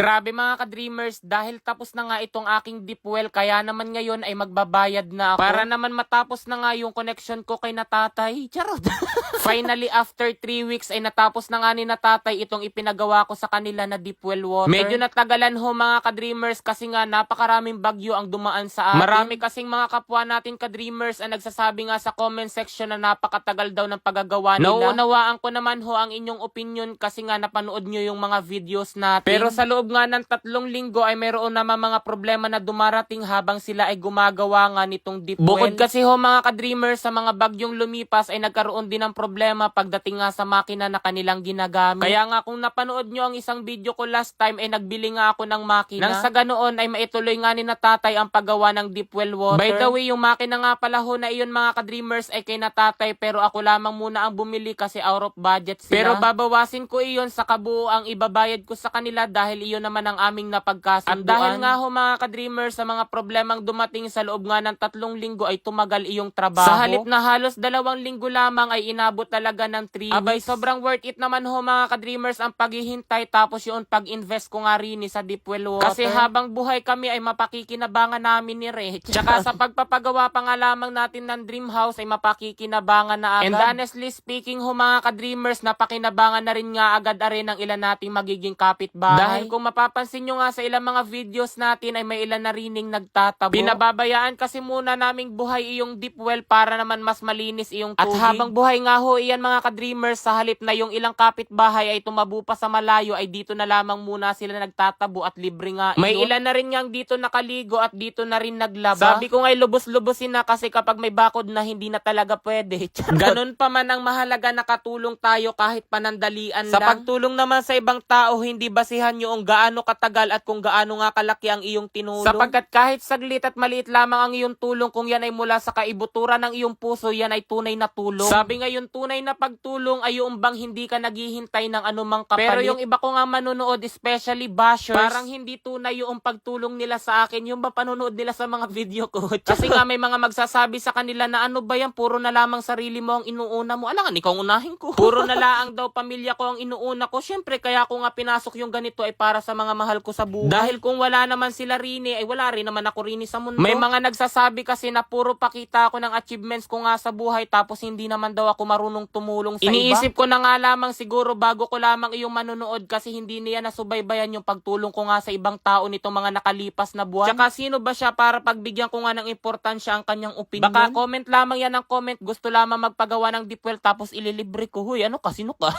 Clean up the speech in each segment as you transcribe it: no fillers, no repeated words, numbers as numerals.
Grabe mga ka-dreamers, dahil tapos na nga itong aking deep well, kaya naman ngayon ay magbabayad na ako. Para naman matapos na nga yung connection ko kay natatay. Charot! Finally, after 3 weeks ay natapos na nga ni natatay itong ipinagawa ko sa kanila na deep well water. Medyo natagalan ho mga ka-dreamers kasi nga napakaraming bagyo ang dumaan sa atin. Marami kasing mga kapwa natin ka-dreamers ang nagsasabi nga sa comment section na napakatagal daw ng paggagawa nila. Nauunawaan ko naman ho ang inyong opinion kasi nga napanood nyo yung mga videos natin. Pero sa loob nga ng 3 linggo ay mayroon naman mga problema na dumarating habang sila ay gumagawa nga nitong deep well. Bukod kasi ho mga ka-dreamers sa mga bagyong lumipas ay nagkaroon din ng problema pagdating nga sa makina na kanilang ginagamit. Kaya nga kung napanood nyo ang isang video ko last time ay nagbili nga ako ng makina. Nang sa ganoon ay maituloy nga ni natatay ang paggawa ng deep well water. By the way, yung makina nga pala ho na iyon mga ka-dreamers ay kay natatay pero ako lamang muna ang bumili kasi out of budget sila. Pero babawasin ko iyon sa kabuuang ibabayad ko sa kanila dahil iyon naman ang aming napagkasunduan. At dahil nga ho mga ka-dreamers sa mga problemang dumating sa loob nga ng 3 linggo ay tumagal iyong trabaho. Sa halip na halos 2 linggo lamang ay inabot talaga ng 3 weeks. Abay sobrang worth it naman ho mga ka-dreamers ang paghihintay tapos yung pag-invest ko nga rin sa deep well water. Kasi habang buhay kami ay mapakikinabangan namin ni Rich. Tsaka sa pagpapagawa pa nga lamang natin ng dream house ay mapakikinabangan na agad. And honestly speaking ho mga ka-dreamers, napakinabangan na rin nga agad rin ng ilan nating magiging kapitbahay. Dahil kung mapapansin nyo nga sa ilang mga videos natin ay may ilan na rining nagtatabo. Pinababayaan kasi muna naming buhay iyong deep well para naman mas malinis iyong tubig. At habang buhay nga ho iyan mga ka-dreamers, sa halip na yung ilang kapitbahay ay tumabo pa sa malayo ay dito na lamang muna sila nagtatabo at libre nga iyon. May ilan na rin yang dito nakaligo at dito na rin naglaba. Sabi ko nga'y lubos-lubosin na kasi kapag may bakod na hindi na talaga pwede. Ganun pa man ang mahalaga nakatulong tayo kahit panandalian lang. Sa pagtulong naman sa ibang tao, hindi basihan yung gaano katagal at kung gaano nga kalaki ang iyong tinulong. Sapagkat kahit saglit at maliit lamang ang iyong tulong, kung yan ay mula sa kaibuturan ng iyong puso, yan ay tunay na tulong. Sabi nga yung tunay na pagtulong ay yung bang hindi ka naghihintay ng anumang kapalit. Pero yung iba ko nga manonood, especially bashers, parang hindi tunay yung pagtulong nila sa akin, yung ba panonood nila sa mga video ko. Kasi nga may mga magsasabi sa kanila na ano ba yan, puro na lamang sarili mo ang inuuna mo. Alangan, ikaw ang unahin ko. Puro na laang daw pamilya ko ang inuuna ko. Syempre, kaya ako nga pinasok yung ganito ay para sa mga mahal ko sa buhay. Dahil kung wala naman sila rini, ay wala rin naman ako rini sa mundo. May mga nagsasabi kasi na puro pakita ako ng achievements ko nga sa buhay tapos hindi naman daw ako marunong tumulong sa iba. Iniisip ko na nga lamang siguro bago ko lamang iyong manonood kasi hindi niya nasubaybayan yung pagtulong ko nga sa ibang tao nitong mga nakalipas na buwan. Tsaka sino ba siya para pagbigyan ko nga ng importansya ang kanyang opinion? Baka comment lamang yan ng comment, gusto lamang magpagawa ng deep well tapos ililibre ko. Huy, ano ka? Sino ka?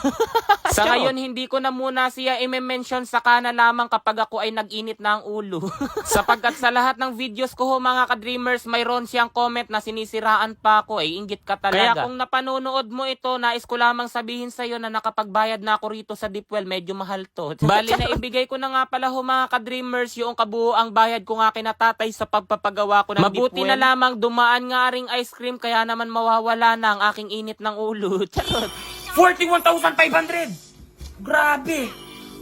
Sa ngayon, hindi ko na muna siya i-mention sa kana lamang kapag ako ay nag-init na ang ulo. Sapagkat sa lahat ng videos ko ho mga ka-dreamers, mayroon siyang comment na sinisiraan pa ako. Ay, inggit ka talaga. Kaya kung napanonood mo ito, nais ko lamang sabihin sa'yo na nakapagbayad na ako rito sa deep well, medyo mahal to. Bali na ibigay ko na nga pala ho mga ka-dreamers yung kabuuang bayad ko nga kinatatay sa pagpapagawa ko ng deep well. Mabuti na lamang dumaan nga ring ice cream kaya naman mawawala na ang aking init ng ulo. 41,500! Grabe!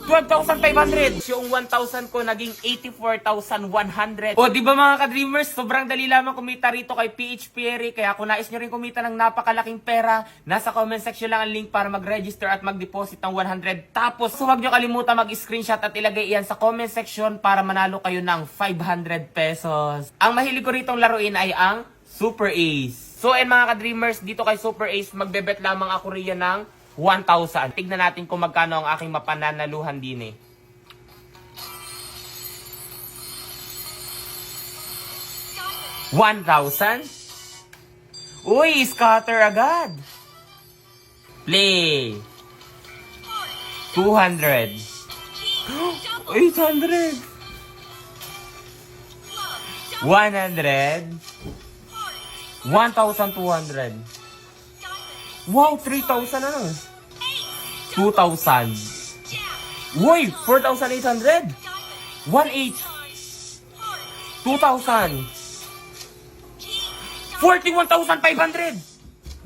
12,500! Yung 1,000 ko naging 84,100. O, di ba mga ka-dreamers, sobrang dali lamang kumita rito kay PH Pierre. Kaya kung nais nyo rin kumita ng napakalaking pera, nasa comment section lang ang link para mag-register at mag-deposit ng 100. Tapos, huwag nyo kalimutan mag-screenshot at ilagay iyan sa comment section para manalo kayo ng 500 pesos. Ang mahilig ko ritong laruin ay ang Super Ace. So, mga ka-dreamers, dito kay Super Ace, magbebet lamang ako riyan ng 1,000. Tignan natin kung magkano ang aking mapananaluhan din eh. $1,000? Uy, scatter agad. Play. 200. 800. 100. 1,200. Wow, 3,000 ano? 2,000. Uy, 4,800. 1,800. 2,000. 41,500.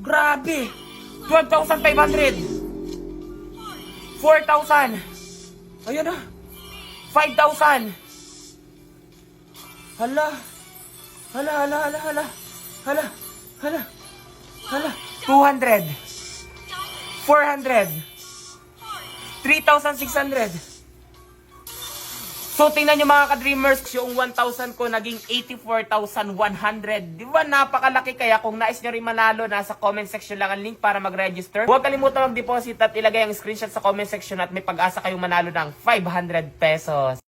Grabe. 12,500. 4,000. Ayan na. 5,000. Hala. Hala, hala, hala, hala. Hala, hala. Hala. 200. 400. 3,600. So tingnan nyo mga ka-dreamers, yung 1,000 ko naging 84,100. Di ba napakalaki? Kaya kung nais nyo rin manalo, nasa comment section lang ang link para mag-register. Huwag kalimutan mag-deposit at ilagay ang screenshot sa comment section at may pag-asa kayong manalo ng 500 pesos.